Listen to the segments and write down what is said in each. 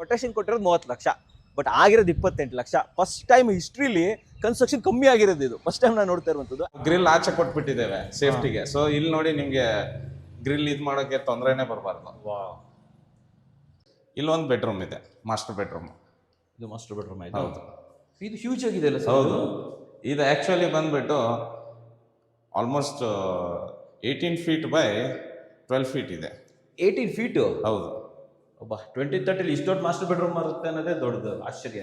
Quotation ಕೊಟ್ಟಿರೋದು 30 lakh, but ಆಗಿರೋದು 28 lakh. First time ಹಿಸ್ಟ್ರಿಲಿ construction ಕಮ್ಮಿ ಆಗಿರೋದು ಇದು. ಫಸ್ಟ್ ಟೈಮ್ ನಾನು ನೋಡ್ತಾ ಇರುವಂತದ್ದು. ಗ್ರಿಲ್ ಆಚೆ ಕೊಟ್ಬಿಟ್ಟಿದ್ದೇವೆ ಸೇಫ್ಟಿಗೆ. ಸೊ ಇಲ್ಲಿ ನೋಡಿ ನಿಮ್ಗೆ ಗ್ರಿಲ್ ಇದು ಮಾಡೋಕೆ ತೊಂದರೆನೇ ಬರಬಾರ್ದು. ಇಲ್ಲೊಂದು ಬೆಡ್ರೂಮ್ ಇದೆ, ಮಾಸ್ಟರ್ ಬೆಡ್ರೂಮ್. ಇದು ಮಾಸ್ಟರ್ ಬೆಡ್ರೂಮ್ ಆಯ್ತು. ಹೌದು, ಇದು ಹ್ಯೂಜ್ ಆಗಿದೆ ಅಲ್ಲ ಸರ್? ಹೌದು. ಇದು ಆ್ಯಕ್ಚುಲಿ ಬಂದ್ಬಿಟ್ಟು ಆಲ್ಮೋಸ್ಟ್ 18 ಫೀಟ್ ಬೈ 12 ಫೀಟ್ ಇದೆ. 18 ಫೀಟು? ಹೌದು. ಒಬ್ಬ 2030 ಇಷ್ಟೊಟ್ಟು ಮಾಸ್ಟರ್ ಬೆಡ್ರೂಮ್ ಬರುತ್ತೆ ಅನ್ನೋದೇ ದೊಡ್ಡದು ಆಶ್ಚರ್ಯ.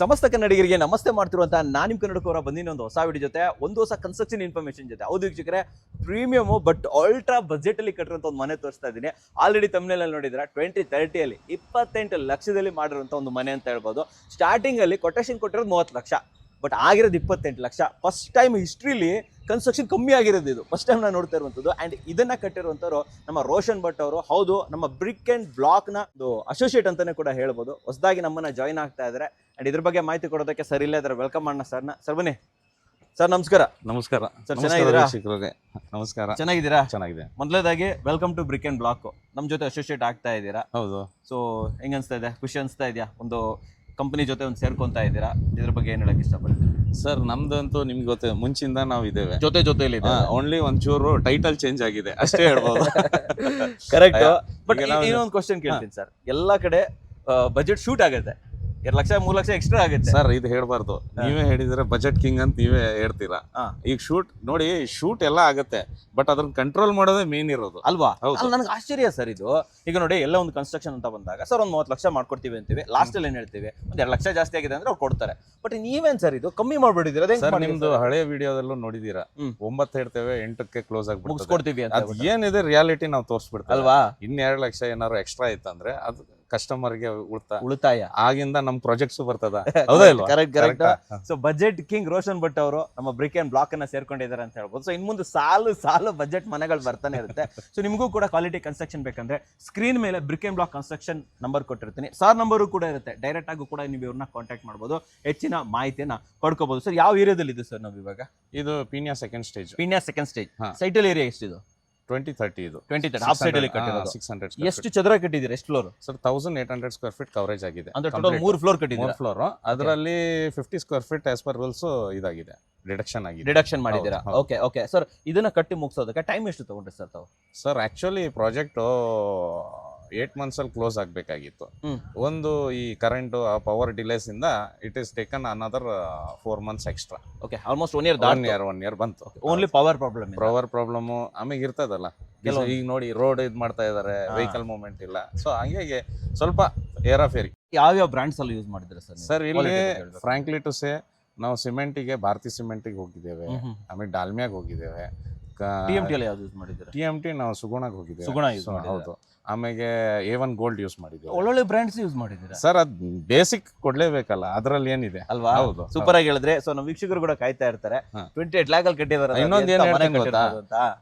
ಸಮಸ್ತ ಕನ್ನಡಿಗರಿಗೆ ನಮಸ್ತೆ ಮಾಡ್ತಿರುವಂತ ನಾನು ನಿಮ್ಮ ಕನ್ನಡಕವರ ಬಂದಿನ ಒಂದು ಹೊಸ ವಿಡಿಯೋ ಜೊತೆ, ಒಂದು ಹೊಸ ಕನ್ಸ್ಟ್ರಕ್ಷನ್ ಇನ್ಫಾರ್ಮೇಶನ್ ಜೊತೆ. ಹೌದು ವೀಕ್ಷಕರೇ, ಪ್ರೀಮಿಯಮ್ ಬಟ್ ಅಲ್ಟ್ರಾ ಬಜೆಟ್ ಅಲ್ಲಿ ಕಟ್ಟಿರುವಂತ ಒಂದು ಮನೆ ತೋರಿಸ್ತಾ ಇದ್ದೀನಿ. ಆಲ್ರೆಡಿ ತಮ್ಮನೇಲಿ ನೋಡಿದ್ರೆ 2030 28 ಲಕ್ಷದಲ್ಲಿ ಮಾಡಿರುವಂತ ಒಂದು ಮನೆ ಅಂತ ಹೇಳ್ಬೋದು. ಸ್ಟಾರ್ಟಿಂಗ್ ಅಲ್ಲಿ ಕೊಟೇಶನ್ ಕೊಟ್ಟಿರೋದು 30 ಲಕ್ಷ, ಬಟ್ ಆಗಿರೋದು 28 ಲಕ್ಷ. ಫಸ್ಟ್ ಟೈಮ್ ಹಿಸ್ಟ್ರಿಲಿ ಕನ್ಸ್ಟ್ರಕ್ಷನ್ ಕಮ್ಮಿ ಆಗಿರೋದು ಇದು. ಫಸ್ಟ್ ಟೈಮ್ ನಾನು ನೋಡ್ತಾ ಇರುವಂಥದ್ದು. ಆ್ಯಂಡ್ ಇದನ್ನ ಕಟ್ಟಿರುವಂಥವ್ರು ನಮ್ಮ ರೋಷನ್ ಭಟ್ ಅವರು. ಹೌದು, ನಮ್ಮ ಬ್ರಿಕ್ ಆ್ಯಂಡ್ ಬ್ಲಾಕ್ನ ಅಸೋಸಿಯೇಟ್ ಅಂತಾನೆ ಕೂಡ ಹೇಳ್ಬೋದು. ಹೊಸದಾಗಿ ನಮ್ಮನ್ನ ಜಾಯ್ನ್ ಆಗ್ತಾ ಇದ್ದಾರೆ. ಆ್ಯಂಡ್ ಇದ್ರ ಬಗ್ಗೆ ಮಾಹಿತಿ ಕೊಡೋದಕ್ಕೆ ಸರ್ ಇಲ್ಲೇ ಇದ್ದಾರೆ. ವೆಲ್ಕಮ್ ಮಾಡೋಣ ಸರ್ನ. ಸರ್ ಬನ್ನಿ. ಸರ್ ನಮಸ್ಕಾರ. ನಮಸ್ಕಾರ ಸರ್, ಚೆನ್ನಾಗಿದ್ದೀರಾ? ನಮಸ್ಕಾರ. ಚೆನ್ನಾಗಿದ್ದೀರಾ? ಚೆನ್ನಾಗಿದೆ. ಮೊದಲೇದಾಗಿ welcome to Brick and Block. ನಮ್ಮ ಜೊತೆ ಅಸೋಸಿಯೇಟ್ ಆಗ್ತಾ ಇದ್ದೀರಾ. ಹೌದು. ಸೊ ಹೆಂಗ ಅನ್ಸ್ತಾ ಇದೆ? ಖುಷಿ ಅನ್ಸ್ತಾ ಇದೆಯಾ? ಒಂದು ಕಂಪನಿ ಜೊತೆ ಒಂದು ಸೇರ್ಕೊಂತಾ ಇದ್ದೀರಾ. ಇದ್ರ ಬಗ್ಗೆ ಏನ್ ಹೇಳಕ್ ಇಷ್ಟಪಡ್ತೀರಾ? ಸರ್, ನಮ್ದಂತೂ ನಿಮ್ಗೆ ಗೊತ್ತೇ, ಮುಂಚಿಂದ ನಾವು ಇದ್ದೇವೆ ಜೊತೆಲಿ. ಓನ್ಲಿ ಒಂಚೂರು ಟೈಟಲ್ ಚೇಂಜ್ ಆಗಿದೆ ಅಷ್ಟೇ ಹೇಳ್ಬೋದು. ಕರೆಕ್ಟ್. ಬಟ್ ಇನ್ನೊಂದು ಕ್ವಶನ್ ಕೇಳ್ತೀನಿ ಸರ್. ಎಲ್ಲಾ ಕಡೆ ಬಜೆಟ್ ಶೂಟ್ ಆಗುತ್ತೆ, 2 ಲಕ್ಷ 3 ಲಕ್ಷ ಎಕ್ಸ್ಟ್ರಾ ಆಗುತ್ತೆ. ಸರ್, ಇದು ಹೇಳ್ಬಾರ್ದು. ನೀವೇ ಹೇಳಿದ್ರೆ ಬಜೆಟ್ ಕಿಂಗ್ ಅಂತ ನೀವೇ ಹೇಳ್ತೀರಾ. ಈಗ ಶೂಟ್ ನೋಡಿ, ಶೂಟ್ ಎಲ್ಲ ಆಗುತ್ತೆ, ಬಟ್ ಅದನ್ನ ಕಂಟ್ರೋಲ್ ಮಾಡೋದೇ ಮೇನ್ ಇರೋದು ಅಲ್ವಾ? ನನಗೆ ಆಶ್ಚರ್ಯ ಸರ್ ಇದು. ಈಗ ನೋಡಿ, ಎಲ್ಲ ಒಂದು ಕನ್ಸ್ಟ್ರಕ್ಷನ್ ಅಂತ ಬಂದಾಗ ಸರ್ ಒಂದು 30 ಲಕ್ಷ ಮಾಡ್ಕೊಡ್ತೀವಿ ಅಂತೀವಿ. ಲಾಸ್ಟ್ ಅಲ್ಲಿ ಏನ್ ಹೇಳ್ತೀವಿ, ಒಂದ್ 2 ಲಕ್ಷ ಜಾಸ್ತಿ ಆಗಿದೆ ಅಂದ್ರೆ ಅವ್ರು ಕೊಡ್ತಾರೆ. ಬಟ್ ನೀವೇನ್ ಸರ್ ಇದು ಕಮ್ಮಿ ಮಾಡ್ಬಿಟ್ಟಿದ್ದೀರಾ? ಸರ್, ನಿಮ್ದು ಹಳೆ ವಿಡಿಯೋದಲ್ಲೂ ನೋಡಿದೀರಾ, 9 ಹೇಳ್ತೇವೆ 8ಕ್ಕೆ ಕ್ಲೋಸ್ ಆಗ್ಬಿಟ್ಟು ಮುಗಿಸ್ಕೊಡ್ತೀವಿ ಅಂತ. ಅದ್ ಏನಿದೆ ರಿಯಾಲಿಟಿ ನಾವು ತೋರಿಸ್ಬಿಡ್ತೀವಿ ಅಲ್ವಾ? 2 ಲಕ್ಷ ಏನಾದ್ರು ಎಕ್ಸ್ಟ್ರಾ ಇತ್ತಂದ್ರೆ ಅದು ಕಸ್ಟಮರ್ಗೆ ಉಳಿತಾಯ. ಆಗಿಂದ ನಮ್ ಪ್ರಾಜೆಕ್ಟ್ಸ್ ಬರ್ತದ. ಹೌದಾ ಇಲ್ವಾ? Correct. So budget king Roshan Bhat ಅವರು ನಮ್ಮ ಬ್ರಿಕ್ ಅಂಡ್ ಬ್ಲಾಕ್ ಅನ್ನ ಸೇರ್ಕೊಂಡಿದ್ದಾರೆ ಅಂತ ಹೇಳ್ಬೋದು. ಸೊ ಇನ್ ಮುಂದೆ ಸಾಲು ಬಜೆಟ್ ಮನೆಗಳು ಬರ್ತಾನೆ ಇರುತ್ತೆ. ಸೊ ನಿಮಗೂ ಕೂಡ ಕ್ವಾಲಿಟಿ ಕನ್ಸ್ಟ್ರಕ್ಷನ್ ಬೇಕಂದ್ರೆ ಸ್ಕ್ರೀನ್ ಮೇಲೆ BRIC and black construction number ಕೊಟ್ಟಿರ್ತೀನಿ. ಸರ್ ನಂಬರು ಕೂಡ ಇರುತ್ತೆ. ಡೈರೆಕ್ಟ್ ಆಗೂ ಕೂಡ ನೀವು ಇವ್ರನ್ನ ಕಾಂಟ್ಯಾಕ್ಟ್ ಮಾಡಬಹುದು, ಹೆಚ್ಚಿನ ಮಾಹಿತಿಯನ್ನ ಪಡ್ಕೋಬಹುದು. ಸರ್, ಯಾವ ಏರಿಯಾದಲ್ಲಿ ಇದೆ ಸರ್ ನಾವು ಇವಾಗ? ಇದು ಪೀಣ್ಯ ಸೆಕೆಂಡ್ ಸ್ಟೇಜ್. ಸೈಟಲ್ ಏರಿಯಾ ಎಷ್ಟಿದು? 2030 ಇದು. 2030 ಹಾಫ್ ಸೈಡ್ ಅಲ್ಲಿ ಕಟ್ಟಿರೋದು. 600 ಎಷ್ಟು ಚದರ ಕಟ್ಟಿದ್ದೀರಾ? ಎಷ್ಟು floor? Sir, 1800 square feet coverage ಆಗಿದೆ. ಅಂದ್ರೆ ಟೋಟಲ್ 3 ಫ್ಲೋರ್ ಕಟ್ಟಿದ್ದೀರಾ? 3 ಫ್ಲೋರ್. ಅದರಲ್ಲಿ 50 square feet as per rules ಇದಾಗಿದೆ, ಡಿಡಕ್ಷನ್ ಮಾಡಿದ್ದೀರಾ. ಓಕೆ ಸರ್, ಇದನ್ನ ಕಟ್ಟಿ ಮುಗಿಸೋದಕ್ಕೆ ಟೈಮ್ ಎಷ್ಟು ತಗೊಂಡ್ರಿ ಸರ್ ತಾವು? ಸರ್, ಆಕ್ಚುಲಿ ಪ್ರಾಜೆಕ್ಟ್ 8 months ಅಲ್ಲಿ ಕ್ಲೋಸ್ ಆಗ್ಬೇಕಾಗಿತ್ತು. ಒಂದು ಈ ಕರೆಂಟ್ ಪವರ್ ಡಿಲೇಸ್ ಇಂದ it is taken another 4 months extra. Okay, almost 1 year ಬಂತು. ಓನ್ಲಿ ಪವರ್ ಪ್ರಾಬ್ಲಮ್ ಆಮೇಲೆ ಇರ್ತದಲ್ಲ. ಈಗ ನೋಡಿ, ರೋಡ್ ಇದ್ ಮಾಡ್ತಾ ಇದಾರೆ, ವೆಹಿಕಲ್ ಮೂವ್ಮೆಂಟ್ ಇಲ್ಲ. ಸೊ ಹಂಗಾಗಿ ಸ್ವಲ್ಪ ಏರಾಫೇರಿ. ಯಾವ ಬ್ರಾಂಡ್ಸ್ ಅಲ್ಲಿ ಯೂಸ್ ಮಾಡಿದ್ರೆ ಸರ್? ಸರ್, ಇಲ್ಲಿ ಫ್ರಾಂಕ್ಲಿ ಟು ಸೇ, ನಾವು ಸಿಮೆಂಟಿಗೆ ಭಾರತಿ ಸಿಮೆಂಟಿಗೆ ಹೋಗಿದ್ದೇವೆ, ಆಮೇಲೆ ಡಾಲ್ಮಿಯಾಗ ಹೋಗಿದ್ದೇವೆ. TMT ಅಲ್ಲಿ ಯಾವ್ದು ಯೂಸ್ ಮಾಡಿದ್ರೆ? TMT ನಾವು ಸುಗುಣಾಗ ಹೋಗಿದ್ದೇವೆ. ಹೌದು. ಆಮೇಲೆ A1 ಗೋಲ್ಡ್ ಯೂಸ್ ಮಾಡಿದ್ದೇವೆ. ಒಳ್ಳೊಳ್ಳೆ ಬ್ರಾಂಡ್ಸ್ ಯೂಸ್ ಮಾಡಿದ್ದೀರಾ ಸರ್. ಅದ್ ಬೇಸಿಕ್ ಕೊಡ್ಲೇಬೇಕಲ್ಲ, ಅದ್ರಲ್ಲಿ ಏನಿದೆ ಅಲ್ವಾ? ಹೌದು, ಸೂಪರ್ ಆಗಿ ಹೇಳಿದ್ರೆ. ಸೊ ನಮ್ಮ ವೀಕ್ಷಕರು ಕೂಡ ಕಾಯ್ತಾ ಇರ್ತಾರೆ. 28 lakh ಅಲ್ಲಿ ಕಟ್ಟಿದಾರೆ. ಇನ್ನೊಂದು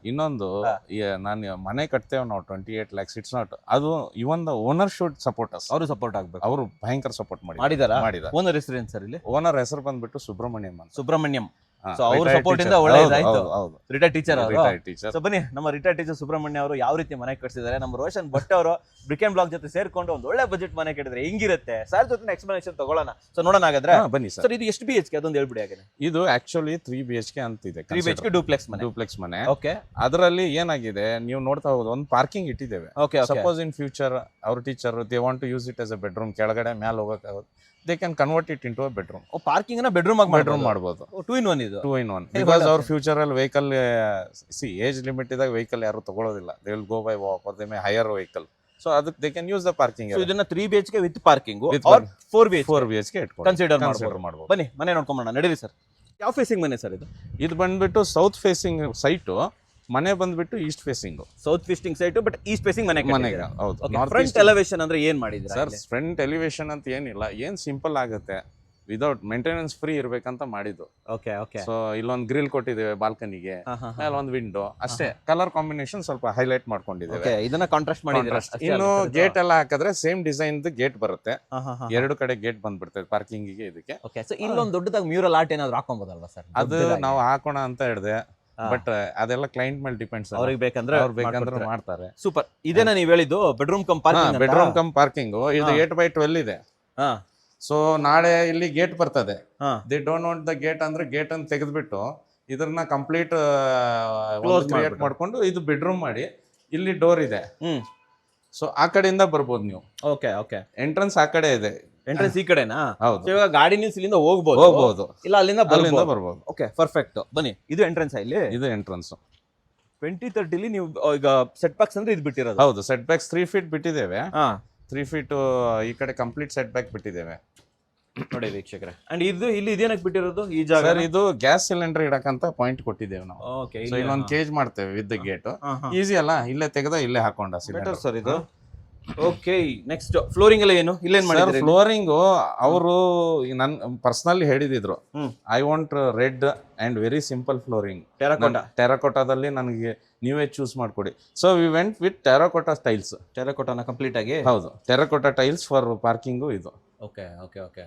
ನಾನು ಮನೆ ಕಟ್ತೇವೆ ನಾವು 28 lakhs. ಇಟ್ಸ್ ನಾಟ್ ಅದು. Even the owner should support us. ಅವರು ಸಪೋರ್ಟ್ ಆಗ್ಬೇಕು. ಅವರು ಭಯಂಕರ ಸಪೋರ್ಟ್ ಮಾಡಿದಾರ. ಓನರ್ ಹೆಸರು ಏನ್ ಸರ್ ಇಲ್ಲಿ? ಓನರ್ ಹೆಸರು ಬಂದ್ಬಿಟ್ಟು ಸುಬ್ರಹ್ಮಣ್ಯಂ. ಸೊ ಅವ್ರ ಸಪೋರ್ಟ್ ಇಂದ ಒಳ್ಳೆದಾಯ್ತು. Retired teacher. ಟೀಚರ್. ಸೊ ಬನ್ನಿ, ನಮ್ಮ ರಿಟೈರ್ಡ್ ಟೀಚರ್ ಸುಬ್ರಹ್ಮಣ್ಯ ಅವರು ಯಾವ ರೀತಿ ಮನೆ ಕಟ್ಟಿಸಿದ್ದಾರೆ. ನಮ್ಮ ರೋಷನ್ ಭಟ್ ಅವರು ಬ್ರಿಕ್ ಅಂಡ್ ಬ್ಲಾಕ್ ಜೊತೆ ಸೇರ್ಕೊಂಡು ಒಂದು ಒಳ್ಳೆ ಬಜೆಟ್ ಮನೆ ಕಟ್ಟಿದ್ರೆ ಹೆಂಗಿರುತ್ತೆ ಸರ್ ಜೊತೆ ಎಕ್ಸ್ಪ್ಲನೇಷನ್ ತಗೊಳ್ಳೋಣ. ಸೊ ನೋಡೋಣ ಹಾಗಾದ್ರೆ. ಬನ್ನಿ ಸರ್, ಇದು ಎಷ್ಟು BHK ಅದೊಂದು ಹೇಳ್ಬಿಡಿ ಹಾಗೆ. ಇದು ಆಕ್ಚುಲಿ 3 BHK ಅಂತಿದೆ. 3 BHK ಡೂಪ್ಲೆಕ್ಸ್ ಮನೆ. ಓಕೆ. ಅದರಲ್ಲಿ ಏನಾಗಿದೆ, ನೀವು ನೋಡ್ತಾ ಹೋಗೋದು ಒಂದು ಪಾರ್ಕಿಂಗ್ ಇಟ್ಟಿದ್ದೇವೆ. ಸಪೋಸ್ ಇನ್ ಫ್ಯೂಚರ್ ಅವ್ರ teacher they want to use it as a bedroom, ಕೆಳಗಡೆ ಮೇಲೆ ಹೋಗಕ್ಕಾಗೋದು, they can convert it into a bedroom. Parking ನ ಬೆಡ್ರೂಮ್ ಮಾಡಬಹುದು. 2 in 1 ಇದು. 2 in 1 ಬಿಕಾಸ್ ಅವ್ರ ಫ್ಯೂಚರ್ ಅಲ್ಲಿ ವೆಹಿಕಲ್ ಏಜ್ ಲಿಮಿಟ್ ಇದ್ದಾಗ ವೆಹಿಕಲ್ ಯಾರು ತಗೊಳ್ಳೋದಿಲ್ಲ. They will go by walk or they may hire vehicle. So ಅದಕ್ಕೆ they can use the parking. ಇದನ್ನ 3 BHK with parking R 4 BHK consider ಮಾಡಬಹುದು. ಬನ್ನಿ, ಮನೆ ನೋಡ್ಕೊಂಬೋಣ. ನಡೀರಿ ಸರ್. ಯಾವ ಫೇಸಿಂಗ್ ಮನೆ ಸರ್ ಇದು? ಇದು ಬಂದ್ಬಿಟ್ಟು ಸೌತ್ ಫೇಸಿಂಗ್ ಸೈಟ್. ಮನೆ ಬಂದ್ಬಿಟ್ಟು East facing. South facing site, but East facing ಮನೆ. ಹೌದು. ಫ್ರಂಟ್ ಎಲಿವೇಶನ್ ಅಂದ್ರೆ ಏನ್ ಮಾಡಿದ್ರೆ ಸರ್? ಫ್ರಂಟ್ ಎಲಿವೇಶನ್ ಅಂತ ಏನಿಲ್ಲ, ಏನ್ ಸಿಂಪಲ್ ಆಗುತ್ತೆ. ವಿದೌಟ್ ಮೇಂಟೆನೆನ್ಸ್ ಫ್ರೀ ಇರ್ಬೇಕಂತ ಮಾಡಿದ್ದು. Okay okay. ಸೊ ಇಲ್ಲೊಂದು ಗ್ರಿಲ್ ಕೊಟ್ಟಿದ್ದೇವೆ ಬಾಲ್ಕನಿಗೆ, ಮೇಲೆ ಒಂದು ವಿಂಡೋ ಅಷ್ಟೇ. ಕಲರ್ ಕಾಂಬಿನೇಷನ್ ಸ್ವಲ್ಪ ಹೈಲೈಟ್ ಮಾಡ್ಕೊಂಡಿದ್ದೇವೆ. ಇದನ್ನ ಕಾಂಟ್ರಾಸ್ಟ್ ಮಾಡಿದ್ರೆ ಇನ್ನು ಗೇಟ್ ಎಲ್ಲ ಹಾಕಿದ್ರೆ ಸೇಮ್ ಡಿಸೈನ್ ಗೇಟ್ ಬರುತ್ತೆ, ಎರಡು ಕಡೆ ಗೇಟ್ ಬಂದ್ಬಿಡ್ತದೆ ಪಾರ್ಕಿಂಗಿಗೆ ಇದಕ್ಕೆ. ಓಕೆ. ಸೊ ಇಲ್ಲೊಂದು ದೊಡ್ಡದಾಗಿ ಮ್ಯೂರಲ್ ಆರ್ಟ್ ಏನಾದ್ರು ಹಾಕೊಬೋದಲ್ವಾ ಸರ್? ಅದು ನಾವು ಹಾಕೋಣ ಅಂತ ಹೇಳಿದೆ, ಬಟ್ ಅದೆಲ್ಲ ಕ್ಲೈಂಟ್ ಮೇಲೆ ಡಿಪೆಂಡ್ಸ್. ಅವ್ರಿಗೆ ಬೇಕಂದ್ರೆ ಅವ್ರು ಬೇಕಂದ್ರೆ ಮಾಡ್ತಾರೆ. ಸೂಪರ್. ಇದೇನಾ ನೀವು ಹೇಳಿದ್ದು bedroom come parking? Bedroom come parking ಇದು 8x12 ಇದೆ. ಸೊ ನಾಳೆ ಇಲ್ಲಿ ಗೇಟ್ ಬರ್ತದೆ, they don't want the gate ಅಂದ್ರೆ ಗೇಟ್ ಅನ್ನು ತೆಗೆದ್ಬಿಟ್ಟು ಇದನ್ನ ಕಂಪ್ಲೀಟ್ ಕ್ರಿಯೇಟ್ ಮಾಡ್ಕೊಂಡು ಇದು ಬೆಡ್ರೂಮ್ ಮಾಡಿ ಇಲ್ಲಿ ಡೋರ್ ಇದೆ. ಸೊ ಆ ಕಡೆಯಿಂದ ಬರ್ಬೋದು ನೀವು. Okay okay. ಎಂಟ್ರೆನ್ಸ್ ಆ ಕಡೆ ಇದೆ, ಎಂಟ್ರೆನ್ಸ್ ಈ ಕಡೆನಾ? ಹೌದು. ಇವಾಗ ಗಾಡಿ ನಿಲ್ಸಿ ಇಲ್ಲಿಂದ ಹೋಗ್ಬೋದು, ಇಲ್ಲ ಅಲ್ಲಿಂದ ಬರ್ಬೋದು. Okay perfect. ಬನ್ನಿ, ಇದು ಎಂಟ್ರೆನ್ಸ್ ಇಲ್ಲಿ. ಇದು ಎಂಟ್ರೆನ್ಸ್. 2030 ನೀವು ಈಗ ಸೆಟ್ ಬ್ಯಾಕ್ಸ್ ಅಂದ್ರೆ ಇದು ಬಿಟ್ಟಿರೋದು? ಹೌದು, ಸೆಟ್ ಬ್ಯಾಕ್ಸ್ 3 ಫೀಟ್ ಬಿಟ್ಟಿದ್ದೇವೆ. 3 ಫೀಟ್ ಈ ಕಡೆ ಕಂಪ್ಲೀಟ್ ಸೆಟ್ ಬ್ಯಾಕ್ ಬಿಟ್ಟಿದ್ದೇವೆ ನೋಡಿ ವೀಕ್ಷಕರೇ. ಅಂಡ್ ಇದು ಇಲ್ಲಿ ಇದೇನಕ್ಕೆ ಬಿಟ್ಟಿರೋದು ಈ ಜಾಗ? ಸರ್ ಇದು ಗ್ಯಾಸ್ ಸಿಲಿಂಡರ್ ಇಡಕಂತ ಪಾಯಿಂಟ್ ಕೊಟ್ಟಿದ್ದೇವೆ ನಾವು. ಓಕೆ. ಸೊ ಇಲ್ಲೊಂದು ಕೇಜ್ ಮಾಡ್ತೇವೆ ವಿತ್ ಗೇಟ್. ಈಸಿ ಅಲ್ಲ, ಇಲ್ಲೇ ತೆಗೆದ ಇಲ್ಲೇ ಹಾಕೊಂಡ ಸಿಲಿಂಡರ್ ಸರ್ ಇದು. ಓಕೆ. ನೆಕ್ಸ್ಟ್ ಫ್ಲೋರಿಂಗ್ ಎಲ್ಲ ಏನು ಇಲ್ಲೇನ್ ಮಾಡಿದ್ರೆ? ಫ್ಲೋರಿಂಗ್ ಅವರು ನನ್ ಪರ್ಸನಲಿ ಹೇಳಿದ್ರು, I want red and very simple flooring, ಟೆರಾಕೋಟಾದಲ್ಲಿ ನನಗೆ ನೀವೇ ಚೂಸ್ ಮಾಡ್ಕೊಡಿ. So we went with terracotta tiles. ಟೆರಾಕೋಟಾನ ಕಂಪ್ಲೀಟ್ ಆಗಿ? ಹೌದು, ಟೆರಾಕೋಟಾ ಟೈಲ್ಸ್ ಫಾರ್ ಪಾರ್ಕಿಂಗು ಇದು. Okay okay okay.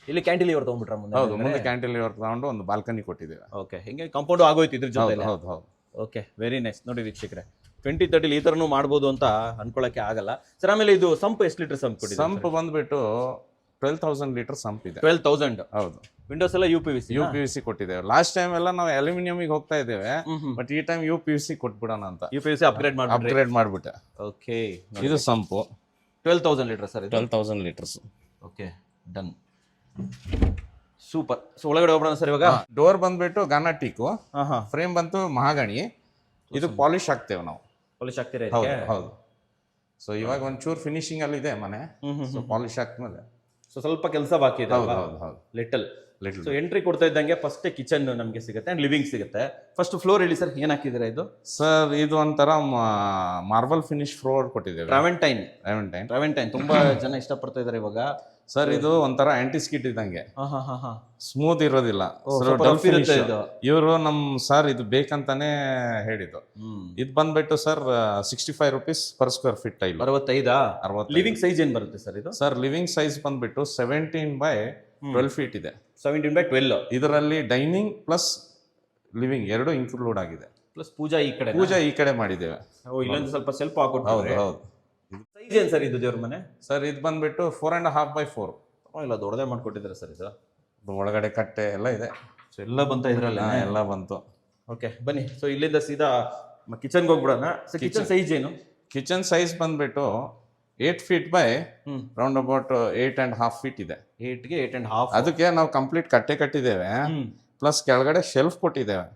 ಇಲ್ಲಿ ಕ್ಯಾಂಟಿಲಿವರ್ ತಗೊಂಡ್ಬಿಟ್ರೆ ಮುಂದೆ? ಹೌದು, ಮುಂದೆ ಕ್ಯಾಂಟಿಲಿವರ್ ತಗೊಂಡು ಒಂದು ಬಾಲ್ಕನಿ ಕೊಟ್ಟಿದ್ದೇವೆ. ಓಕೆ. ಹಿಂಗೆ ಕಾಂಪೌಂಡ್ ಆಗೋಯ್ತು ಇದ್ರ ಜೊತೆ? ಹೌದು ಹೌದು. Okay, very nice. ನೋಡಿ ವೀಕ್ಷಕರೇ, 2030 ಈ ತರನು ಮಾಡ್ಬೋದು ಅಂತ ಅನ್ಕೊಳಕ್ಕೆ ಆಗಲ್ಲ ಸರ್. ಆಮೇಲೆ ಇದು ಸಂಪ್ ಎಷ್ಟು ಲೀಟರ್ ಸಂಪ್ ಕೊಟ್ಟಿದೆ? ಸಂಪ್ ಬಂದ್ಬಿಟ್ಟು 12,000 ಲೀಟರ್ ಸಂಪ್ ಇದೆ. 12,000? ಹೌದು. ವಿಂಡೋಸ್ ಎಲ್ಲ UPVC ಕೊಟ್ಟಿದ್ದೇವೆ. ಲಾಸ್ಟ್ ಟೈಮ್ ಎಲ್ಲ ನಾವು ಅಲ್ಯೂಮಿನಿಯಂ ಹೋಗ್ತಾ ಇದ್ದೇವೆ, ಬಟ್ ಈ ಟೈಮ್ UPVC ಕೊಟ್ಬಿಡೋಣ ಅಂತ UPVC ಅಪ್ಗ್ರೇಡ್ ಮಾಡ್ಬಿಟ್ಟೆ. ಓಕೆ. ಇದು ಸಂಪು 12,000 litre sir? 12,000 litres. Okay, done. Super. So ಒಳಗಡೆ ಹೋಗೋಣ ಸರ್. ಇವಾಗ ಡೋರ್ ಬಂದ್ಬಿಟ್ಟು ಗಾನಾಟಿಕು, ಫ್ರೇಮ್ ಬಂತು ಮಹಾಗಣಿ. ಇದು ಪಾಲಿಶ್ ಹಾಕ್ತೇವೆ ನಾವು. ಪಾಲಿಶ್ ಹಾಕ್ತೀರಾ? ಹೌದು. ಸೊ ಇವಾಗ ಒಂಚೂರು ಫಿನಿಶಿಂಗ್ ಅಲ್ಲಿ ಇದೆ ಮನೆ. ಸೊ ಪಾಲಿಶ್ ಹಾಕ್ಮೇಲೆ ಸೊ ಸ್ವಲ್ಪ ಕೆಲಸ ಬಾಕಿ ಇದೆ. ಹೌದು. ಲಿಟಲ್. ಸೊ ಎಂಟ್ರಿ ಕೊಡ್ತಾ ಇದ್ದಂಗೆ ಫಸ್ಟ್ ಕಿಚನ್ ನಮಗೆ ಸಿಗುತ್ತೆ ಅಂಡ್ ಲಿವಿಂಗ್ ಸಿಗುತ್ತೆ. ಫಸ್ಟ್ ಫ್ಲೋರ್ ಹೇಳಿ ಸರ್, ಏನ್ ಹಾಕಿದ್ದೀರಾ ಇದು? ಸರ್ ಇದು ಒಂಥರ ಮಾರ್ಬಲ್ ಫಿನಿಶ್ ಫ್ಲೋರ್ ಕೊಟ್ಟಿದ್ದೇವೆ. ಟ್ರಾವೆಂಟೈನ್ ತುಂಬಾ ಜನ ಇಷ್ಟಪಡ್ತಾ ಇದಾರೆ ಇವಾಗ. ಸರ್ ಇದು ಒಂಥರ ಆಂಟಿಸ್ಕಿಟ್ ಇದ್ದಂಗೆ, ಸ್ಮೂತ್ ಇರೋದಿಲ್ಲ. ಇವರು ನಮ್ ಸರ್ ಇದು ಬೇಕಂತಾನೆ ಹೇಳಿದ್ದು. ಇದು ಬಂದ್ಬಿಟ್ಟು sir 65 rupees per square feet tile. 65. Living size ಏನ್ ಬರುತ್ತೆ ಸರ್ ಇದು? ಸರ್ ಲಿವಿಂಗ್ ಸೈಜ್ ಬಂದ್ಬಿಟ್ಟು 17x12 ಫೀಟ್ ಇದೆ. 17x12. ಇದರಲ್ಲಿ ಡೈನಿಂಗ್ ಪ್ಲಸ್ ಲಿವಿಂಗ್ ಎರಡು ಇನ್ಕ್ಲೂಡ್ ಆಗಿದೆ. ಪ್ಲಸ್ ಪೂಜಾ ಈ ಕಡೆ ಮಾಡಿದ್ದೇವೆ. ಇಲ್ಲೊಂದು ಸ್ವಲ್ಪ ಸೆಲ್ಫ್ ಹಾಕೊಟ್ಟು. ಹೌದು. ಸೈಜ್ ಏನ್ ಸರ್ ಇದು ದೇವ್ರ ಮನೆ? ಸರ್ ಇದು ಬಂದ್ಬಿಟ್ಟು 4.5x4. ಇಲ್ಲ, ದೊಡ್ಡದೇ ಮಾಡ್ಕೊಟ್ಟಿದ್ದಾರೆ ಸರ್ ಇದು. ಒಳಗಡೆ ಕಟ್ಟೆ ಎಲ್ಲ ಇದೆ. ಸೊ ಎಲ್ಲ ಬಂತ ಇದ್ರಲ್ಲಿ? ಎಲ್ಲ ಬಂತು. ಓಕೆ, ಬನ್ನಿ. ಸೊ ಇಲ್ಲಿಂದ ಸೀದಾ ಕಿಚನ್ಗೆ ಹೋಗ್ಬಿಡೋಣ. ಸೊ ಕಿಚನ್ ಸೈಜ್ ಏನು? ಕಿಚನ್ ಸೈಜ್ ಬಂದ್ಬಿಟ್ಟು 8 feet by round about 8.5 feet ಇದೆ. 8ಗೆ 8.5. ಅದಕ್ಕೆ ನಾವು ಕಂಪ್ಲೀಟ್ ಕಟ್ಟೆ ಕಟ್ಟಿದ್ದೇವೆ, ಪ್ಲಸ್ ಕೆಳಗಡೆ ಶೆಲ್ಫ್ ಕೊಟ್ಟಿದ್ದೇವೆ.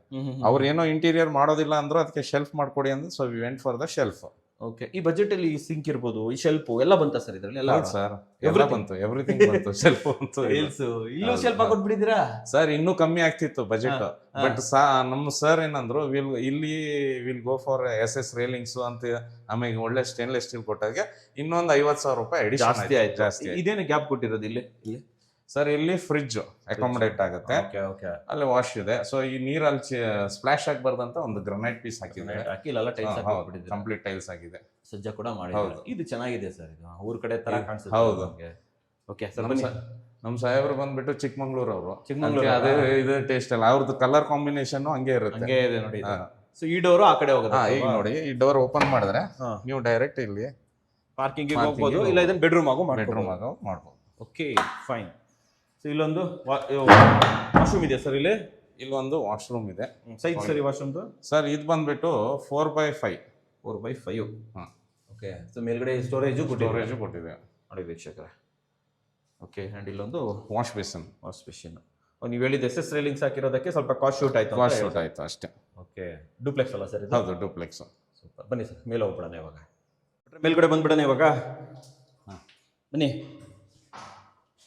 ಅವ್ರು ಏನೋ ಇಂಟೀರಿಯರ್ ಮಾಡೋದಿಲ್ಲ ಅಂದ್ರು ಅದಕ್ಕೆ ಶೆಲ್ಫ್ ಮಾಡ್ಕೊಡಿ ಅಂದ್ರೆ so we went for the shelf. Okay. ಈ ಬಜೆಟ್ ಅಲ್ಲಿ ಸಿಂಕ್ ಇರ್ಬೋದು, ಈ ಶೆಲ್ಫ್ ಎಲ್ಲ ಬಂತ ಸರ್ ಇದರಲ್ಲಿ? ಎಲ್ಲ ಸರ್ ಎಲ್ಲ ಬಂತು, ಎವ್ರಿಥಿಂಗ್ ಬಂತು. ಶೆಲ್ಫ್ ಬಂತು, ಇಲ್ಲೂ ಶೆಲ್ಫ್ ಹಾಕೊಟ್ಬಿಟ್ಟಿದ್ದೀರಾ ಸರ್? ಇನ್ನೂ ಕಮ್ಮಿ ಆಗ್ತಿತ್ತು ಬಜೆಟ್, ಬಟ್ ನಮ್ಮ ಸರ್ ಏನಂದ್ರು will go for SS railings ಅಂತ. ಆಮೇಲೆ ಒಳ್ಳೆ ಸ್ಟೇನ್ಲೆಸ್ ಸ್ಟೀಲ್ ಕೊಟ್ಟಾಗ ಇನ್ನೊಂದು 50,000 ರೂಪಾಯಿ ಜಾಸ್ತಿ. ಇದೇನು ಗ್ಯಾಪ್ ಕೊಟ್ಟಿರೋದು ಇಲ್ಲಿ? ಸರ್ ಇಲ್ಲಿ ಫ್ರಿಡ್ಜ್ ಅಕಾಮಡೇಟ್ ಆಗುತ್ತೆ, ಅಲ್ಲಿ ವಾಶ್ ಇದೆ. ಸೊ ಈ ನೀರಲ್ಲಿ ಸ್ಪ್ಲಾಶ್ ಆಗಬಾರ್ದಂತ ಒಂದು ಗ್ರನೈಟ್ ಪೀಸ್ ಹಾಕಿದ್ದಾರೆ. ಕಂಪ್ಲೀಟ್ ಟೈಲ್ಸ್ ಆಗಿದೆ, ಸಜ್ಜ ಕೂಡ ಮಾಡಿದ್ದಾರೆ. ಇದು ಚೆನ್ನಾಗಿದೆ ಸರ್, ಇದು ಊರ್ ಕಡೆ ತರ ಕಾಣಿಸುತ್ತೆ. ಹೌದು. ಓಕೆ ಸರ್, ನಮ್ಮ ಸಾಹೇಬ್ರು ಬಂದ್ಬಿಟ್ಟು ಚಿಕ್ಕಮಂಗ್ಳೂರ್ ಅವರು. ಅದೇ ಇದು ಟೇಸ್ಟ್ ಅಲ್ಲ, ಅವ್ರದ್ದು ಕಲರ್ ಕಾಂಬಿನೇಷನ್ ಹಂಗೆ ಇರುತ್ತೆ. ಹಂಗೆ ಇದೆ ನೋಡಿ. ಸೊ ಈ ಡೋರ್ ಆ ಕಡೆ ಹೋಗುತ್ತೆ. ಈಗ ನೋಡಿ, ಈ ಡೋರ್ ಓಪನ್ ಮಾಡಿದ್ರೆ ನೀವು ಡೈರೆಕ್ಟ್ ಇಲ್ಲಿ ಪಾರ್ಕಿಂಗ್ ಹೋಗ್ಬೋದು, ಇಲ್ಲ ಇದನ್ನ ಬೆಡ್ರೂಮ್ ಆಗೋ ಮಾಡ್ಬೋದು. Okay, fine. ಸೊ ಇಲ್ಲೊಂದು ವಾಶ್ರೂಮ್ ಇದೆ ಸರ್. ಇಲ್ಲೊಂದು ವಾಶ್ರೂಮ್ ಇದೆ. ಸೈಜ್ ಸರಿ ವಾಶ್ರೂಮ್ದು? ಸರ್ ಇದು ಬಂದ್ಬಿಟ್ಟು 4x5. 4x5. ಓಕೆ. ಸೊ ಮೇಲ್ಗಡೆ ಸ್ಟೋರೇಜು ಕೊಟ್ಟಿದೆ ನೋಡಿ ವೀಕ್ಷಕರೇ. ಓಕೆ. ಆ್ಯಂಡ್ ಇಲ್ಲೊಂದು ವಾಶ್ ಬೇಸಿನ್. ನೀವು ಹೇಳಿದ SS ರೇಲಿಂಗ್ಸ್ ಹಾಕಿರೋದಕ್ಕೆ ಸ್ವಲ್ಪ ಕಾಸ್ಟ್ ಶೂಟ್ ಆಯ್ತು ಅಷ್ಟೇ. ಓಕೆ. ಡೂಪ್ಲೆಕ್ಸ್ ಅಲ್ಲ ಸರ್ ಇದು? ಹೌದು, ಡೂಪ್ಲೆಕ್ಸ್. ಸೂಪರ್. ಬನ್ನಿ ಸರ್, ಮೇಲೆ ಹೋಗ್ಬಿಡೋಣ ಇವಾಗ. ಮೇಲ್ಗಡೆ ಬಂದ್ಬಿಡೋಣ ಇವಾಗ. ಬನ್ನಿ.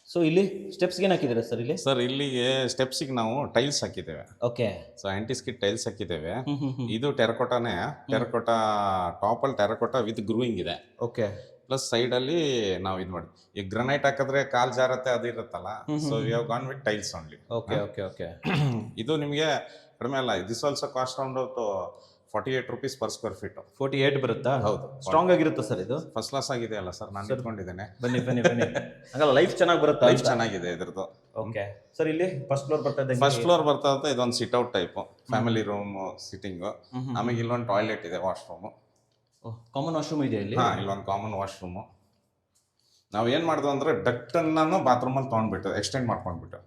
ಸೊ ಇಲ್ಲಿ ಸ್ಟೆಪ್ಸ್ಗೆ ಏನು ಹಾಕಿದ್ದೀರಾ ಸರ್? ಸರ್ ಇಲ್ಲಿಗೆ ಸ್ಟೆಪ್ಸಿಗೆ ನಾವು ಟೈಲ್ಸ್ ಹಾಕಿದ್ದೇವೆ. ಓಕೆ. ಸೊ ಆಂಟಿಸ್ಕಿಟ್ ಟೈಲ್ಸ್ ಹಾಕಿದ್ದೇವೆ. ಇದು ಟೆರಕೋಟಾನೇ, ಟೆರಕೋಟಾ ಟಾಪಲ್ಲಿ ಟೆರಕೋಟಾ ವಿತ್ ಗ್ರೂಯಿಂಗ್ ಇದೆ. ಓಕೆ. ಪ್ಲಸ್ ಸೈಡ್ ಅಲ್ಲಿ ನಾವು ಇದು ಮಾಡಿ ಈಗ ಗ್ರನೈಟ್ ಹಾಕಿದ್ರೆ ಕಾಲ್ ಜಾರತ್ತೆ ಅದು ಇರುತ್ತಲ್ಲ, so we have gone with tiles only. Okay okay okay. ಇದು ನಿಮಗೆ ಕಡಿಮೆ ಅಲ್ಲ, this also cost around 48 rupees per square feet. 48 ಬರುತ್ತಾ? ಹೌದು. ಸ್ಟ್ರಾಂಗ್ ಆಗಿರುತ್ತೆ ಸರ್ ಇದು? ಫಸ್ಟ್ ಕ್ಲಾಸ್ ಆಗಿದೆ ಅಲ್ಲ ಸರ್, ನಾನು ಇಟ್ಕೊಂಡಿದ್ದೇನೆ. ಬನ್ನಿ ಬನ್ನಿ ಬನ್ನಿ. ಹಂಗಲ್ಲ ಲೈಫ್ ಚೆನ್ನಾಗಿ ಬರುತ್ತೆ? ಲೈಫ್ ಚೆನ್ನಾಗಿದೆ ಇದ್ರದ್ದು. ಓಕೆ ಸರ್, ಇಲ್ಲಿ ಫಸ್ಟ್ ಫ್ಲೋರ್ ಬರ್ತಾ ಇದೆ. ಫಸ್ಟ್ ಫ್ಲೋರ್ ಬರ್ತಾ ಇರುತ್ತೆ, ಇದೊಂದು sit out type family room sitting. ಆಮೇಲೆ ಇಲ್ಲೊಂದು ಟಾಯ್ಲೆಟ್ ಇದೆ, ವಾಶ್ರೂಮ್. ಕಾಮನ್ ವಾಶ್ರೂಮ್ ಇದೆ ಇಲ್ಲಿ? ಹಾ, ಇಲ್ಲೊಂದು ಕಾಮನ್ ವಾಶ್ರೂಮ್. ನಾವು ಏನ್ ಮಾಡಿದ್ವು ಅಂದ್ರೆ ಡಕ್ಟ್ ಅನ್ನು ಬಾತ್ರೂಮ್ ಅಲ್ಲಿ ತಗೊಂಡ್ಬಿಟ್ಟು ಎಕ್ಸ್ಟೆಂಡ್ ಮಾಡ್ಕೊಂಡ್ಬಿಟ್ಟು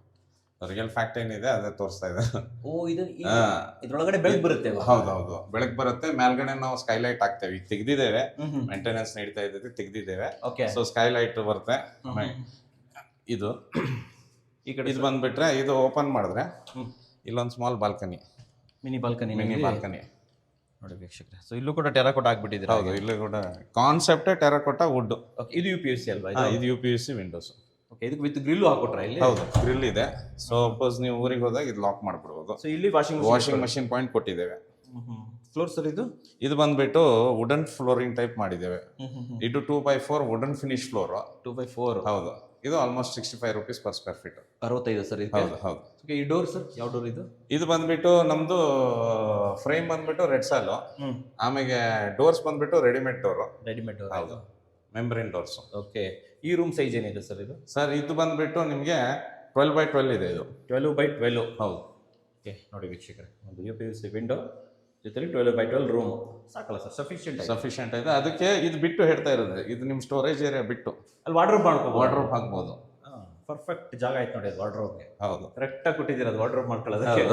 ರಿಯಲ್ ಫ್ಯಾಕ್ಟ್ ಏನಿದೆ ಅದೇ ತೋರಿಸ್ತಾ ಇದೆ. ಓ, ಇದ್ರೊಳಗಡೆ ಬೆಳಕು ಬರುತ್ತೆ? ಹೌದೌದು, ಬೆಳಕು ಬರುತ್ತೆ. ಮೇಲ್ಗಡೆ ನಾವು ಸ್ಕೈಲೈಟ್ ಹಾಕ್ತೇವೆ, ಈಗ ತೆಗ್ದಿದ್ದೇವೆ, ಮೇಂಟೆನೆನ್ಸ್ ನಡೀತಾ ಇದ್ದೈತೆ, ತೆಗ್ದಿದ್ದೇವೆ. ಸೊ ಸ್ಕೈಲೈಟ್ ಬರುತ್ತೆ. ಇದು ಈ ಕಡೆ ಇದು ಬಂದ್ಬಿಟ್ರೆ ಇದು ಓಪನ್ ಮಾಡಿದ್ರೆ ಇಲ್ಲೊಂದು ಸ್ಮಾಲ್ ಬಾಲ್ಕನಿ, ಮಿನಿ ಬಾಲ್ಕನಿ ನೋಡಿ ವೀಕ್ಷಕರೇ. ಸೊ ಇಲ್ಲೂ ಕೂಡ ಟೆರಾಕೋಟಾ ಹಾಕ್ಬಿಟ್ಟಿದ್ದೀರಾ? ಹೌದು, ಇಲ್ಲೂ ಕೂಡ ಕಾನ್ಸೆಪ್ಟೇ ಟೆರಾಕೋಟಾ ವುಡ್. ಇದು UPVC ಅಲ್ವಾ? ಇದು UPVC ವಿಂಡೋಸ್. ಓಕೆ, ಇದಕ್ಕೆ ವಿತ್ ಗ್ರಿಲ್ ಹಾಕೊಟ್ರಾ ಇಲ್ಲಿ? ಹೌದು, ಗ್ರಿಲ್ ಇದೆ. ಸೊ ಸಪೋಸ್ ನೀವು ಊರಿಗೆ ಹೋದಾಗ ಇದು ಲಾಕ್ ಮಾಡ್ಬಿಡ್ಬೋದು. ಸೊ ಇಲ್ಲಿ ವಾಷಿಂಗ್ ಮಷಿನ್ ಪಾಯಿಂಟ್ ಕೊಟ್ಟಿದ್ದೇವೆ. ಫ್ಲೋರ್ ಸರ್ ಇದು ಬಂದ್ಬಿಟ್ಟು ವುಡನ್ ಫ್ಲೋರಿಂಗ್ ಟೈಪ್ ಮಾಡಿದ್ದೇವೆ. ಇದು 2x4 wooden finish floor. 2x4? ಹೌದು. ಇದು almost 65 rupees per square feet. 65 sir? ಹೌದು ಹೌದು. ಈ ಡೋರ್ ಸರ್ ಯಾವ ಡೋರ್ ಇದು? ಇದು ಬಂದ್ಬಿಟ್ಟು ನಮ್ದು ಫ್ರೇಮ್ ಬಂದ್ಬಿಟ್ಟು ರೆಡ್ ಸಾಲ್. ಆಮೇಲೆ ಡೋರ್ಸ್ ಬಂದ್ಬಿಟ್ಟು ರೆಡಿಮೇಡ್ ಡೋರ್. ಹೌದು, ಮೆಂಬ್ರೇನ್ ಡೋರ್ಸ್. ಓಕೆ, ಈ ರೂಮ್ ಸೈಜ್ ಏನಿದೆ ಸರ್ ಇದು? ಸರ್ ಇದು ಬಂದ್ಬಿಟ್ಟು ನಿಮಗೆ 12x12 ಇದೆ. ಇದು 12x12? ಹೌದು. ಓಕೆ ನೋಡಿ ವೀಕ್ಷಕರೇ, ಒಂದು UPVC ವಿಂಡೋ ಜೊತೆಲಿ 12x12 ರೂಮ್ ಸಾಕಲ್ಲ ಸರ್? ಸಫಿಷಿಯಂಟ್ ಇದೆ. ಅದಕ್ಕೆ ಇದು ಬಿಟ್ಟು ಹೇಳ್ತಾ ಇರೋದು, ಇದು ನಿಮ್ಮ ಸ್ಟೋರೇಜ್ ಏರಿಯಾ ಬಿಟ್ಟು ಅಲ್ಲಿ ವಾರ್ಡ್ರೋಬ್ ಮಾಡ್ಕೋಬೋದು. ವಾರ್ಡ್ರೋಬ್ ಹಾಕ್ಬೋದು. ಪರ್ಫೆಕ್ಟ್ ಜಾಗ ಆಯ್ತು ನೋಡಿ ಅದು ವಾರ್ಡ್ರೋಬ್ಗೆ. ಹೌದು, ಕರೆಕ್ಟಾಗಿ ಕೊಟ್ಟಿದ್ದೀರ ಅದು ವಾರ್ಡ್ರೋಬ್ ಮಾಡ್ಕೊಳ್ಳೋದಕ್ಕೆ.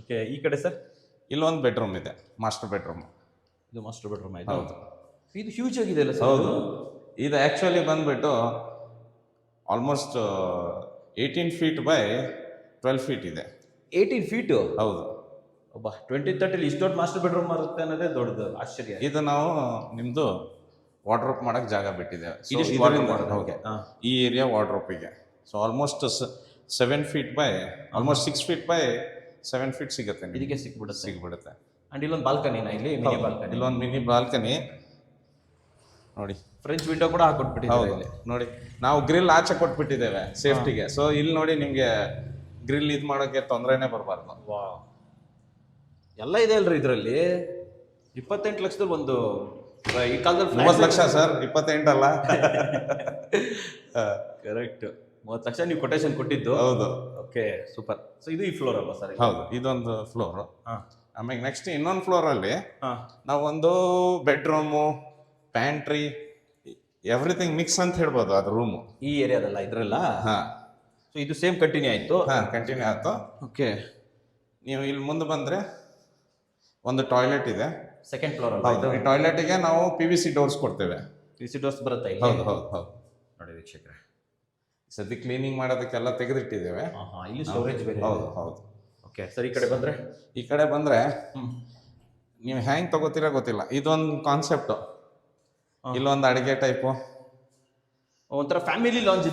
ಓಕೆ, ಈ ಕಡೆ ಸರ್ ಇಲ್ಲೊಂದು ಬೆಡ್ರೂಮ್ ಇದೆ, ಮಾಸ್ಟರ್ ಬೆಡ್ರೂಮ್. ಇದು ಮಾಸ್ಟರ್ ಬೆಡ್ರೂಮ್ ಆಯ್ತು? ಹೌದು. ಇದು ಹ್ಯೂಜ್ ಆಗಿದೆ ಅಲ್ಲ ಸರ್? ಹೌದು, ಇದು ಆ್ಯಕ್ಚುಲಿ ಬಂದ್ಬಿಟ್ಟು ಆಲ್ಮೋಸ್ಟ್ 18 feet by 12 feet ಇದೆ. 18 feet? ಹೌದು. ಒಬ್ಬ 2030 ಇಷ್ಟು ದೊಡ್ಡ ಮಾಸ್ಟರ್ ಬೆಡ್ರೂಮ್ ಬರುತ್ತೆ ಅನ್ನೋದೇ ದೊಡ್ಡದು ಆಶ್ಚರ್ಯ. ಇದು ನಾವು ನಿಮ್ದು ವಾರ್ಡ್ರೋಪ್ ಮಾಡಕ್ ಜಾಗ ಬಿಟ್ಟಿದ್ದೇವೆ. ಈ ಏರಿಯಾ ವಾರ್ಡ್ರೋಪಿಗೆ. So almost 7 feet by almost 6 feet by 7 feet ಸಿಗುತ್ತೆ. ಇದಕ್ಕೆ ಸಿಗ್ಬಿಡುತ್ತೆ. ಅಂಡ್ ಇಲ್ಲೊಂದು ಬಾಲ್ಕನಿನ? ಇಲ್ಲೊಂದು ಮಿನಿ ಬಾಲ್ಕನಿ ನೋಡಿ. ಫ್ರೆಂಚ್ ವಿಂಡೋ ಕೂಡ ಹಾಕೊಟ್ಬಿಟ್ಟಿದ್ದೀವಿ ಇಲ್ಲಿ ನೋಡಿ. ನಾವು ಗ್ರಿಲ್ ಆಚೆ ಕೊಟ್ಬಿಟ್ಟಿದ್ದೇವೆ ಸೇಫ್ಟಿಗೆ. ಸೊ ಇಲ್ಲಿ ನೋಡಿ, ನಿಮ್ಗೆ ಗ್ರಿಲ್ ಇದು ಮಾಡೋಕೆ ತೊಂದರೆನೇ ಬರಬಾರ್ದು. ವಾ, ಎಲ್ಲ ಇದೆ ಅಲ್ರಿ ಇದರಲ್ಲಿ? 28 ಲಕ್ಷದಲ್ಲಿ ಒಂದು, ಈ ಕಾಲದಲ್ಲಿ 30 ಲಕ್ಷ ಸರ್, 28 ಅಲ್ಲ. ಕರೆಕ್ಟ್, 30 ಲಕ್ಷ ನೀವು ಕೊಟೇಶನ್ ಕೊಟ್ಟಿದ್ದು? ಹೌದು. Okay, super. ಸೊ ಇದು ಈ ಫ್ಲೋರ್ ಅಲ್ವಾ ಸರ್? ಹೌದು, ಇದೊಂದು ಫ್ಲೋರ್. ಆಮೇಲೆ ನೆಕ್ಸ್ಟ್ ಇನ್ನೊಂದು ಫ್ಲೋರ್ ಅಲ್ಲಿ ನಾವೊಂದು ಬೆಡ್ರೂಮು, ಪ್ಯಾಂಟ್ರಿ, ಎವ್ರಿಥಿಂಗ್ ಮಿಕ್ಸ್ ಅಂತ ಹೇಳ್ಬೋದು ಅದು ರೂಮು. ಈ ಏರಿಯಾದಲ್ಲ ಇದ್ರಲ್ಲ? ಸೊ ಇದು ಸೇಮ್ ಕಂಟಿನ್ಯೂ ಆಯ್ತು? ಕಂಟಿನ್ಯೂ ಆಯ್ತು. ಓಕೆ, ನೀವು ಇಲ್ಲಿ ಮುಂದೆ ಬಂದ್ರೆ ಒಂದು ಟಾಯ್ಲೆಟ್ ಇದೆ, ಸೆಕೆಂಡ್ ಫ್ಲೋರ್. ಹೌದು. ಈ ಟಾಯ್ಲೆಟ್ಗೆ ನಾವು PVC ಡೋರ್ಸ್ ಕೊಡ್ತೇವೆ. PVC ಡೋರ್ಸ್ ಬರುತ್ತೆ ಇಲ್ಲಿ? ಹೌದು ಹೌದು ಹೌದು. ನೋಡಿ ವೀಕ್ಷಕರೇ, ಸದ್ಯ ಕ್ಲೀನಿಂಗ್ ಮಾಡೋದಕ್ಕೆಲ್ಲ ತೆಗೆದಿಟ್ಟಿದ್ದೇವೆ. ಇಲ್ಲಿ ಸ್ಟೋರೇಜ್ ಬೇರೆ? ಹೌದು ಹೌದು. ಓಕೆ ಸರ್, ಈ ಕಡೆ ಬಂದ್ರೆ ನೀವು ಹ್ಯಾಂಗ್ ತಗೋತೀರಾ ಗೊತ್ತಿಲ್ಲ, ಇದೊಂದು ಕಾನ್ಸೆಪ್ಟ್. ಇಲ್ಲೊಂದು ಅಡಿಗೆ ಟೈಪು, ಒಂಥರ ಫ್ಯಾಮಿಲಿ ಲಾಂಚ್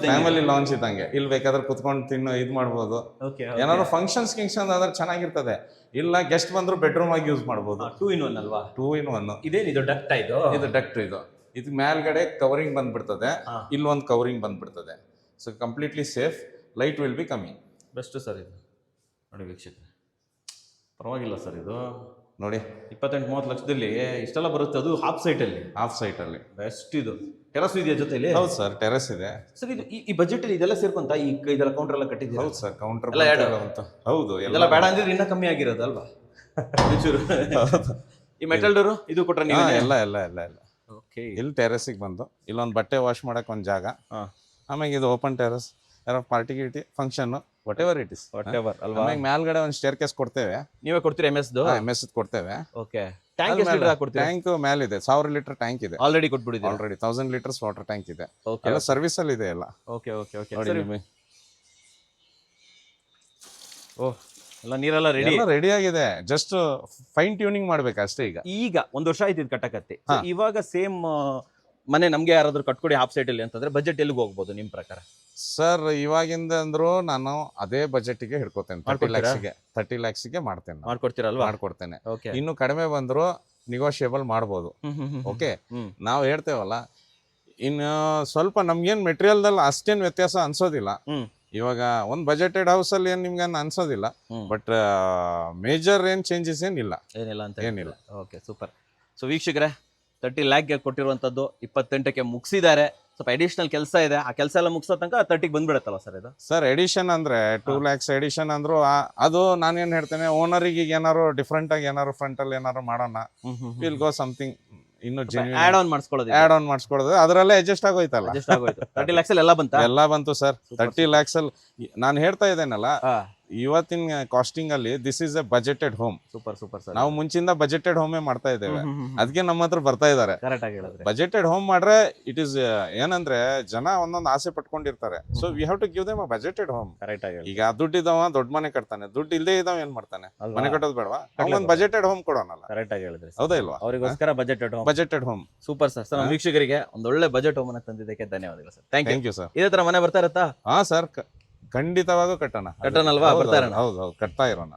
ಇದ್ದಂಗೆ. ಇಲ್ಲಿ ಬೇಕಾದ್ರೆ ಕುತ್ಕೊಂಡು ತಿನ್ನು ಇದು ಮಾಡ್ಬೋದು. ಏನಾದ್ರು ಫಂಕ್ಷನ್ಸ್ ಆದ್ರೆ ಚೆನ್ನಾಗಿರ್ತದೆ. ಇಲ್ಲ ಗೆಸ್ಟ್ ಬಂದ್ರು ಬೆಡ್ರೂಮ್ ಆಗಿ ಯೂಸ್ ಮಾಡ್ಬೋದು. 2 in 1 ಅಲ್ವಾ? 2 in 1. ಇದೇನಿದು ಡಕ್ಟ್? ಇದು ಡಕ್ಟ್. ಇದು ಮೇಲ್ಗಡೆ ಕವರಿಂಗ್ ಬಂದ್ಬಿಡ್ತದೆ, ಇಲ್ಲೊಂದು ಕವರಿಂಗ್ ಬಂದ್ಬಿಡ್ತದೆ. So completely safe. Light will be coming. Best sir ಇದು. ನೋಡಿ ವೀಕ್ಷಕರೇ, ಪರವಾಗಿಲ್ಲ ಸರ್ ಇದು. ನೋಡಿ, 28-30 ಲಕ್ಷದಲ್ಲಿ ಇಷ್ಟೆಲ್ಲ ಬರುತ್ತೆ, ಅದು ಹಾಫ್ ಸೈಟ್ ಅಲ್ಲಿ. ಬೆಸ್ಟ್ ಇದು. ಟೆರಸ್ ಇದೆಯಾ ಜೊತೆಲಿ? ಹೌದು ಸರ್, ಟೆರಸ್ ಇದೆ. ಸರ್ ಇದು ಈ ಬಜೆಟ್ ಅಲ್ಲಿ ಇದೆಲ್ಲ ಸೇರ್ಕೊಂತ ಇದೆಲ್ಲ ಕೌಂಟರ್ ಎಲ್ಲ ಕಟ್ಟಿದ್ದೀರಾ? ಹೌದು ಸರ್, ಕೌಂಟರ್ ಅಂತ. ಹೌದು, ಎಲ್ಲ ಬೇಡ ಅಂದ್ರೆ ಇನ್ನೂ ಕಮ್ಮಿ ಆಗಿರೋದಲ್ವಾ? ಈ ಮೆಟಲ್ ಡೋರು ಇದು ಕೊಟ್ರೆ ನೀವು? ಎಲ್ಲ. ಓಕೆ, ಇಲ್ಲಿ ಟೆರಸ್ಗೆ ಬಂದು ಇಲ್ಲೊಂದು ಬಟ್ಟೆ ವಾಶ್ ಮಾಡಕ್ ಒಂದು ಜಾಗ. ಆಮೇಲೆ ಇದು ಓಪನ್ ಟೆರಸ್, ಯಾರೋ ಪಾರ್ಟಿ ಗಿಟಿ function whatever it is ಅಲ್ವಾ? ಮೇಲ್ಗಡೆ ಒಂದು ಸ್ಟೇರ್ ಕೇಸ್ ಕೊಡ್ತೇವೆ. ನೀವೇ ಕೊಡ್ತೀರಾ? MS ಕೊಡ್ತೇವೆ. ಓಕೆ, ಟ್ಯಾಂಕ್ ಮೇಲಿದೆ 1000 ಲೀಟರ್ ಟ್ಯಾಂಕ್ ಇದೆ. ಆಲ್ರೆಡಿ ಕೊಟ್ಬಿಟ್ಟಿದೆ? ಆಲ್ರೆಡಿ 1000 ಲೀಟರ್ಸ್ ವಾಟರ್ ಟ್ಯಾಂಕ್ ಇದೆ. ಎಲ್ಲ ಸರ್ವಿಸ್ ಅಲ್ಲಿ ಇದೆ ಎಲ್ಲ. ಓಕೆ. ಓಹ್, ಎಲ್ಲ ನೀರೆಲ್ಲ ರೆಡಿ ಆಗಿದೆ. ಜಸ್ಟ್ ಫೈನ್ ಟ್ಯೂನಿಂಗ್ ಮಾಡ್ಬೇಕು ಅಷ್ಟೇ. ಈಗ 1 ವರ್ಷ ಆಯ್ತು ಇದು ಕಟ್ಟಕತ್ತಿ. ಇವಾಗ ಸೇಮ್ ಮನೆ ನಮ್ಗೆ ಯಾರಾದ್ರೂ ಕಟ್ಕೊಡಿ ಹಾಫ್ ಸೈಟ್ ಅಲ್ಲಿ ಅಂತಂದ್ರೆ ಬಜೆಟ್ ಎಲ್ಲಿಗೆ ಹೋಗ್ಬೋದು ನಿಮ್ ಪ್ರಕಾರ? ಸರ್, ಇವಾಗಿಂದ ಅಂದ್ರು ನಾನು ಅದೇ ಬಜೆಟ್ಗೆ ಹಿಡ್ಕೋತೇನೆ. 30 lakhsಗೆ ಮಾಡ್ತೇನೆ. ಮಾಡ್ಕೊಡ್ತೀರಲ್ವಾ? ಮಾಡ್ಕೊಡ್ತೇನೆ. ಇನ್ನು ಕಡಿಮೆ ಬಂದ್ರು ನಿಗೋಷಿಯಬಲ್ ಮಾಡ್ಬೋದು. ಓಕೆ, ನಾವು ಹೇಳ್ತೇವಲ್ಲ, ಇನ್ನು ಸ್ವಲ್ಪ ನಮ್ಗೇನ್ ಮೆಟೀರಿಯಲ್ದಲ್ಲಿ ಅಷ್ಟೇನ್ ವ್ಯತ್ಯಾಸ ಅನ್ಸೋದಿಲ್ಲ. ಹ್ಮ್ ಇವಾಗ ಒಂದ್ ಬಜೆಟೆಡ್ ಹೌಸ್ ಅಲ್ಲಿ ಏನ್ ನಿಮ್ಗೆ ಅನ್ಸೋದಿಲ್ಲ, ಹ್ಮ್. ಬಟ್ ಮೇಜರ್ ಏನ್ ಚೇಂಜಸ್ ಏನಿಲ್ಲ. ಏನಿಲ್ಲ ಅಂತ ಏನಿಲ್ಲ. Okay super. ಸೊ ವೀಕ್ಷಕರೇ 30 ಲ್ಯಾಕ್ಗೆ ಕೊಟ್ಟಿರುವಂತದ್ದು 28ಕ್ಕೆ ಮುಗಿಸಿದ್ದಾರೆ. ಸ್ವಲ್ಪ ಅಡಿಷನಲ್ ಕೆಲಸ ಇದೆ, ಆ ಕೆಲಸ ಎಲ್ಲ ಮುಗಿಸೋ ತನಕ 30ಗೆ ಬಂದ್ಬಿಡತ್ತಲ್ಲ ಸರ್ ಇದು? ಸರ್ ಎಡಿಷನ್ ಅಂದ್ರೆ 2 lakhs ಎಡಿಷನ್ ಅಂದ್ರು ಅದು ನಾನೇನ್ ಹೇಳ್ತೇನೆ, ಓನರಿಗೆ ಏನಾರು ಡಿಫ್ರೆಂಟ್ ಆಗಿ ಏನಾರು ಫ್ರಂಟ್ ಅಲ್ಲಿ ಏನಾರು ಮಾಡೋಣ, ವಿಲ್ ಗೋ ಸಮಥಿಂಗ್ ಇನ್ನು ಆಡ್ ಆನ್ ಮಾಡಿಸ್ಕೊಳ್ಳೋದು, ಆಡ್ ಆನ್ ಮಾಡಿಸ್ಕೊಡೋದು, ಅದರಲ್ಲೇ ಅಡ್ಜಸ್ಟ್ ಆಗೋಯ್ತಲ್ಲ. ಅಡ್ಜಸ್ಟ್ ಆಗೋಯ್ತು. 30 lakhs ಅಲ್ಲಿ ಎಲ್ಲ ಬಂತಾ? ಎಲ್ಲ ಬಂತು ಸರ್. 30 lakhs ಅಲ್ಲಿ ನಾನು ಹೇಳ್ತಾ ಇದ್ದೇನಲ್ಲ, ಇವತ್ತಿನ ಕಾಸ್ಟಿಂಗ್ ಅಲ್ಲಿ this is A budgeted home. Super super sir. ನಾವು ಮುಂಚಿಂದ ಬಜೆಟೆಡ್ ಹೋಮೇ ಮಾಡ್ತಾ ಇದ್ದೇವೆ, ಅದಕ್ಕೆ ನಮ್ಮ ಹತ್ರ ಬರ್ತಾ ಇದ್ದಾರೆ. ಕರೆಕ್ಟ್ ಆಗಿ ಹೇಳಿದ್ರೆ ಬಜೆಟೆಡ್ ಹೋಮ್ ಮಾಡ್ರೆ ಇಟ್ ಇಸ್ ಏನಂದ್ರೆ ಜನ ಒಂದೊಂದು ಆಸೆ ಪಟ್ಕೊಂಡಿರ್ತಾರೆ. So we have to give them a budgeted home. Correct ಆಗಿ ಈಗ ದುಡ್ಡಿದ್ದವ ದೊಡ್ಡ ಮನೆ ಕಟ್ತಾನೆ, ದುಡ್ಡು ಇಲ್ಲದೆ ಇದ್ದಾವ ಏನ್ ಮಾಡ್ತಾನೆ? ಮನೆ ಕಟ್ಟೋದು ಬೇಡವಾ? ಒಂದು ಬಜೆಟೆಡ್ ಹೋಮ್ ಕೊಡೋಣಲ್ಲ. ಕರೆಕ್ಟ್ ಆಗಿ ಹೇಳಿದ್ರೆ ಹೌದಾ ಇಲ್ವಾ? ಅವರಿಗೋಸ್ಕರ budgeted home. Budgeted home. Super sir. ನಮ್ಮ ವೀಕ್ಷಕರಿಗೆ ಒಂದೊಳ್ಳೆ ಬಜೆಟ್ ಹೋಮ್ ಅನ್ನ ತಂದಿದ್ದಕ್ಕೆ ಧನ್ಯವಾದಗಳು ಸರ್. Thank you sir. ಇದೇ ತರ ಮನೆ ಬರ್ತಾ ಇರುತ್ತಾ? ಹಾ ಸರ್, ಖಂಡಿತವಾಗೂ ಕಟ್ಟೋಣ ಅಲ್ವಾ? ಬರ್ತಾ ಇರೋಣ. ಹೌದು ಕಟ್ತಾ ಇರೋಣ.